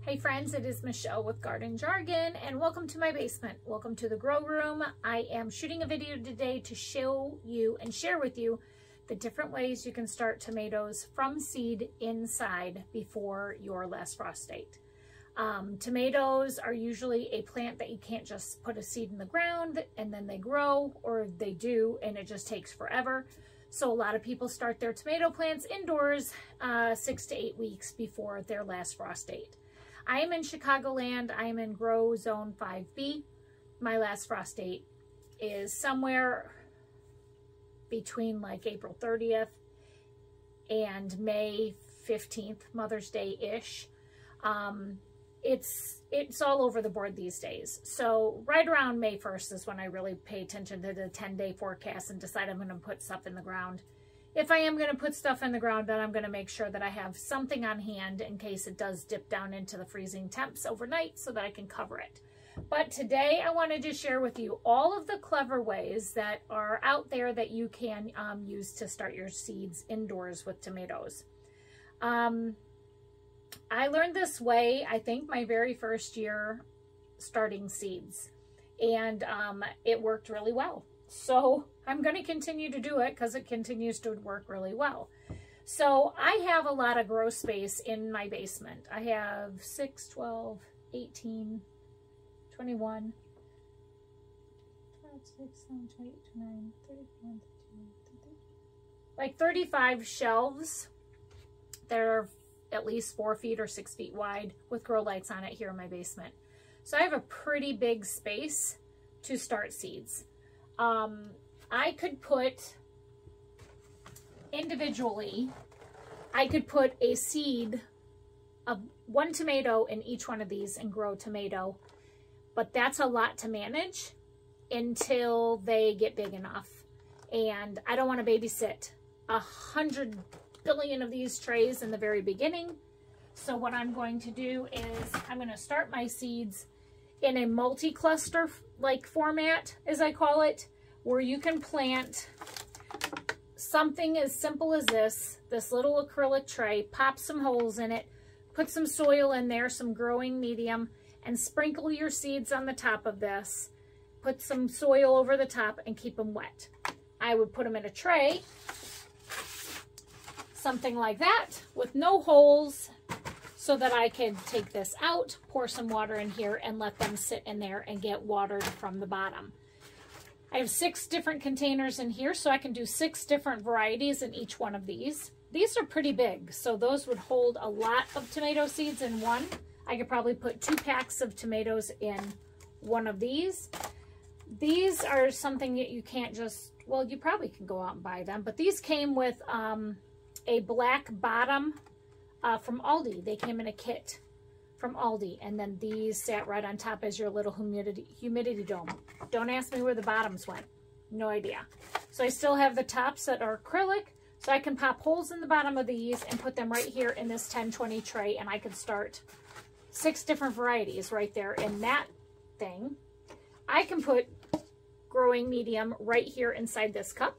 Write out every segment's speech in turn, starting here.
Hey friends, it is Michelle with Garden Jargon and welcome to my basement. Welcome to the grow room. I am shooting a video today to show you and share with you the different ways you can start tomatoes from seed inside before your last frost date. Tomatoes are usually a plant that you can't just put a seed in the ground and then they grow, or they do and it just takes forever. So a lot of people start their tomato plants indoors 6 to 8 weeks before their last frost date. I am in Chicagoland. I am in Grow Zone 5B. My last frost date is somewhere between like April 30th and May 15th, Mother's Day-ish. It's all over the board these days. So right around May 1st is when I really pay attention to the 10-day forecast and decide I'm going to put stuff in the ground. If I am going to put stuff in the ground, then I'm going to make sure that I have something on hand in case it does dip down into the freezing temps overnight so that I can cover it. But today I wanted to share with you all of the clever ways that are out there that you can use to start your seeds indoors with tomatoes. I learned this way, I think, my very first year starting seeds, and it worked really well. So I'm going to continue to do it because it continues to work really well. So I have a lot of grow space in my basement. I have 6, 12, 18, 21, 12, 6, 7, 8, 9, 31, 32, like 35 shelves that are at least 4 feet or 6 feet wide with grow lights on it here in my basement. So I have a pretty big space to start seeds. I could put individually, I could put a seed of 1 tomato in each one of these and grow tomato, but that's a lot to manage until they get big enough. And I don't want to babysit 100 billion of these trays in the very beginning. So what I'm going to do is I'm going to start my seeds in a multi-cluster like format, as I call it, where you can plant something as simple as this little acrylic tray, pop some holes in it, put some soil in there, some growing medium, and sprinkle your seeds on the top of this. Put some soil over the top and keep them wet. I would put them in a tray, something like that, with no holes, so that I can take this out, pour some water in here, and let them sit in there and get watered from the bottom. I have 6 different containers in here, so I can do 6 different varieties in each one of these. These are pretty big, so those would hold a lot of tomato seeds in one. I could probably put 2 packs of tomatoes in one of these. These are something that you can't just, well, you probably can go out and buy them, but these came with a black bottom from Aldi. They came in a kit from Aldi, and then these sat right on top as your little humidity dome. Don't ask me where the bottoms went. No idea. So I still have the tops that are acrylic, so I can pop holes in the bottom of these and put them right here in this 10-20 tray, and I can start 6 different varieties right there in that thing. I can put growing medium right here inside this cup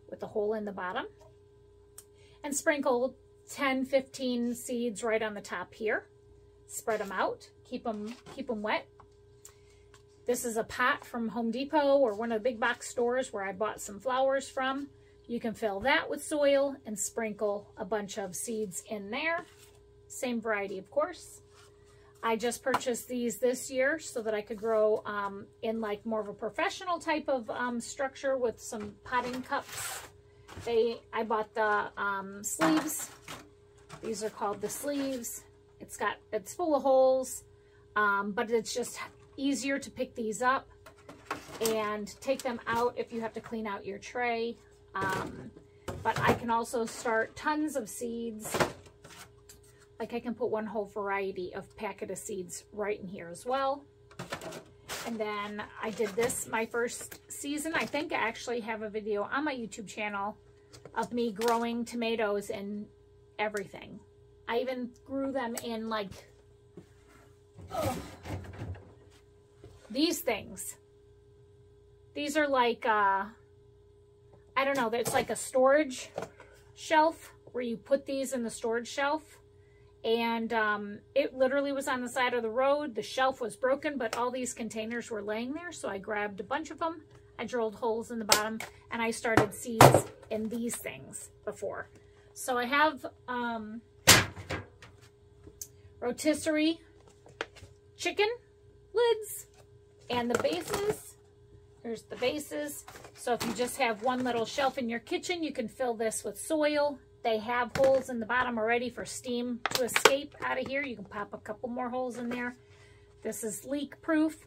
with a hole in the bottom and sprinkle 10, 15 seeds right on the top here. Spread them out, keep them wet. This is a pot from Home Depot or one of the big box stores where I bought some flowers from. You can fill that with soil and sprinkle a bunch of seeds in there. Same variety, of course. I just purchased these this year so that I could grow in like more of a professional type of structure with some potting cups. I bought the sleeves. These are called the sleeves. It's full of holes, but it's just easier to pick these up and take them out if you have to clean out your tray. But I can also start tons of seeds. Like I can put 1 whole variety of packet of seeds right in here as well. And then I did this my first season. I think I actually have a video on my YouTube channel of me growing tomatoes and everything. I even grew them in like these things. These are like, I don't know, it's like a storage shelf where you put these in the storage shelf. And it literally was on the side of the road. The shelf was broken, but all these containers were laying there. So I grabbed a bunch of them. I drilled holes in the bottom, and I started seeds in these things before. So I have rotisserie chicken lids and the bases. Here's the bases. So if you just have one little shelf in your kitchen, you can fill this with soil. They have holes in the bottom already for steam to escape out of here. You can pop a couple more holes in there. This is leak proof.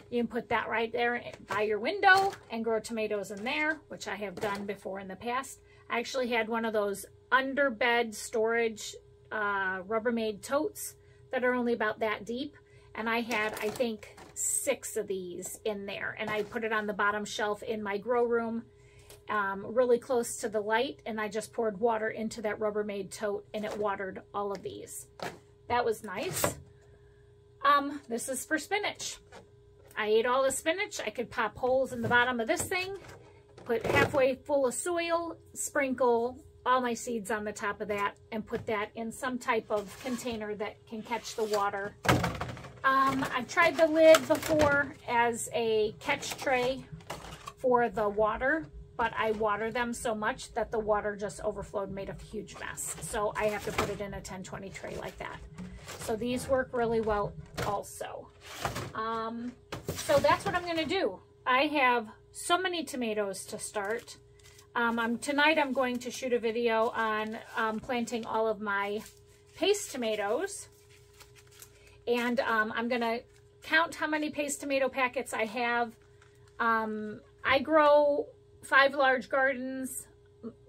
You can put that right there by your window and grow tomatoes in there, which I have done before in the past. I actually had one of those under bed storage Rubbermaid totes that are only about that deep. And I had, I think, 6 of these in there. And I put it on the bottom shelf in my grow room, really close to the light. And I just poured water into that Rubbermaid tote and it watered all of these. That was nice. This is for spinach. I ate all the spinach. I could pop holes in the bottom of this thing, put halfway full of soil, sprinkle all my seeds on the top of that, and put that in some type of container that can catch the water. I've tried the lid before as a catch tray for the water, but I water them so much that the water just overflowed and made a huge mess. So I have to put it in a 10-20 tray like that. So these work really well also. So that's what I'm going to do. I have so many tomatoes to start. Tonight I'm going to shoot a video on planting all of my paste tomatoes. And I'm going to count how many paste tomato packets I have. I grow 5 large gardens.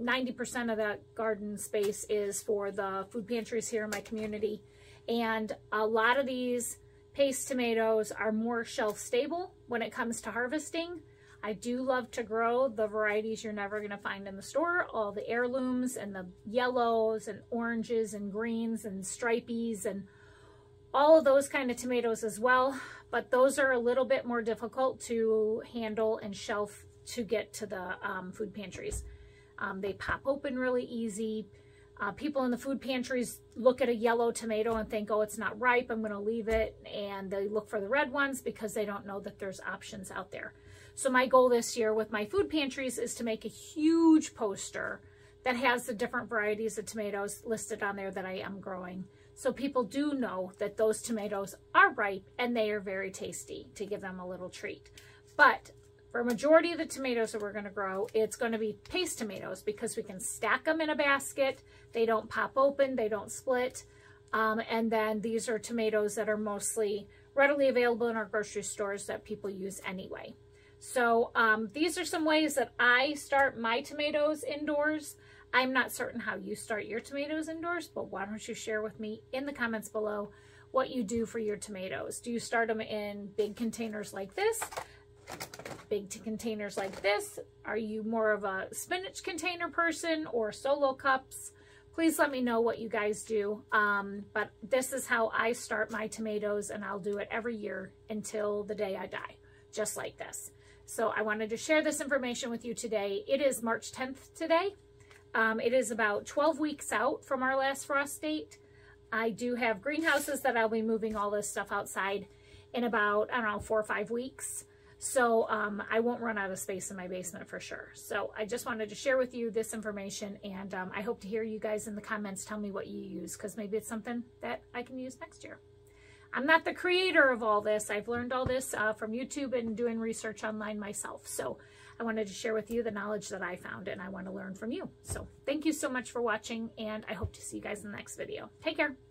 90% of that garden space is for the food pantries here in my community. And a lot of these paste tomatoes are more shelf stable when it comes to harvesting. I do love to grow the varieties you're never going to find in the store, all the heirlooms and the yellows and oranges and greens and stripies and all of those kind of tomatoes as well. But those are a little bit more difficult to handle and shelf to get to the food pantries. They pop open really easy. People in the food pantries look at a yellow tomato and think, oh, it's not ripe, I'm going to leave it. And they look for the red ones because they don't know that there's options out there. So my goal this year with my food pantries is to make a huge poster that has the different varieties of tomatoes listed on there that I am growing. So people do know that those tomatoes are ripe and they are very tasty, to give them a little treat. But for a majority of the tomatoes that we're going to grow, it's going to be paste tomatoes because we can stack them in a basket. They don't pop open, they don't split. And then these are tomatoes that are mostly readily available in our grocery stores that people use anyway. So these are some ways that I start my tomatoes indoors. I'm not certain how you start your tomatoes indoors, but why don't you share with me in the comments below what you do for your tomatoes. Do you start them in big containers like this? Big containers like this? Are you more of a spinach container person or solo cups? Please let me know what you guys do. But this is how I start my tomatoes, and I'll do it every year until the day I die, just like this. So I wanted to share this information with you today. It is March 10th today. It is about 12 weeks out from our last frost date. I do have greenhouses that I'll be moving all this stuff outside in about, I don't know, 4 or 5 weeks. So I won't run out of space in my basement for sure. So I just wanted to share with you this information, and I hope to hear you guys in the comments tell me what you use, because maybe it's something that I can use next year. I'm not the creator of all this. I've learned all this from YouTube and doing research online myself. So I wanted to share with you the knowledge that I found, and I want to learn from you. So thank you so much for watching, and I hope to see you guys in the next video. Take care.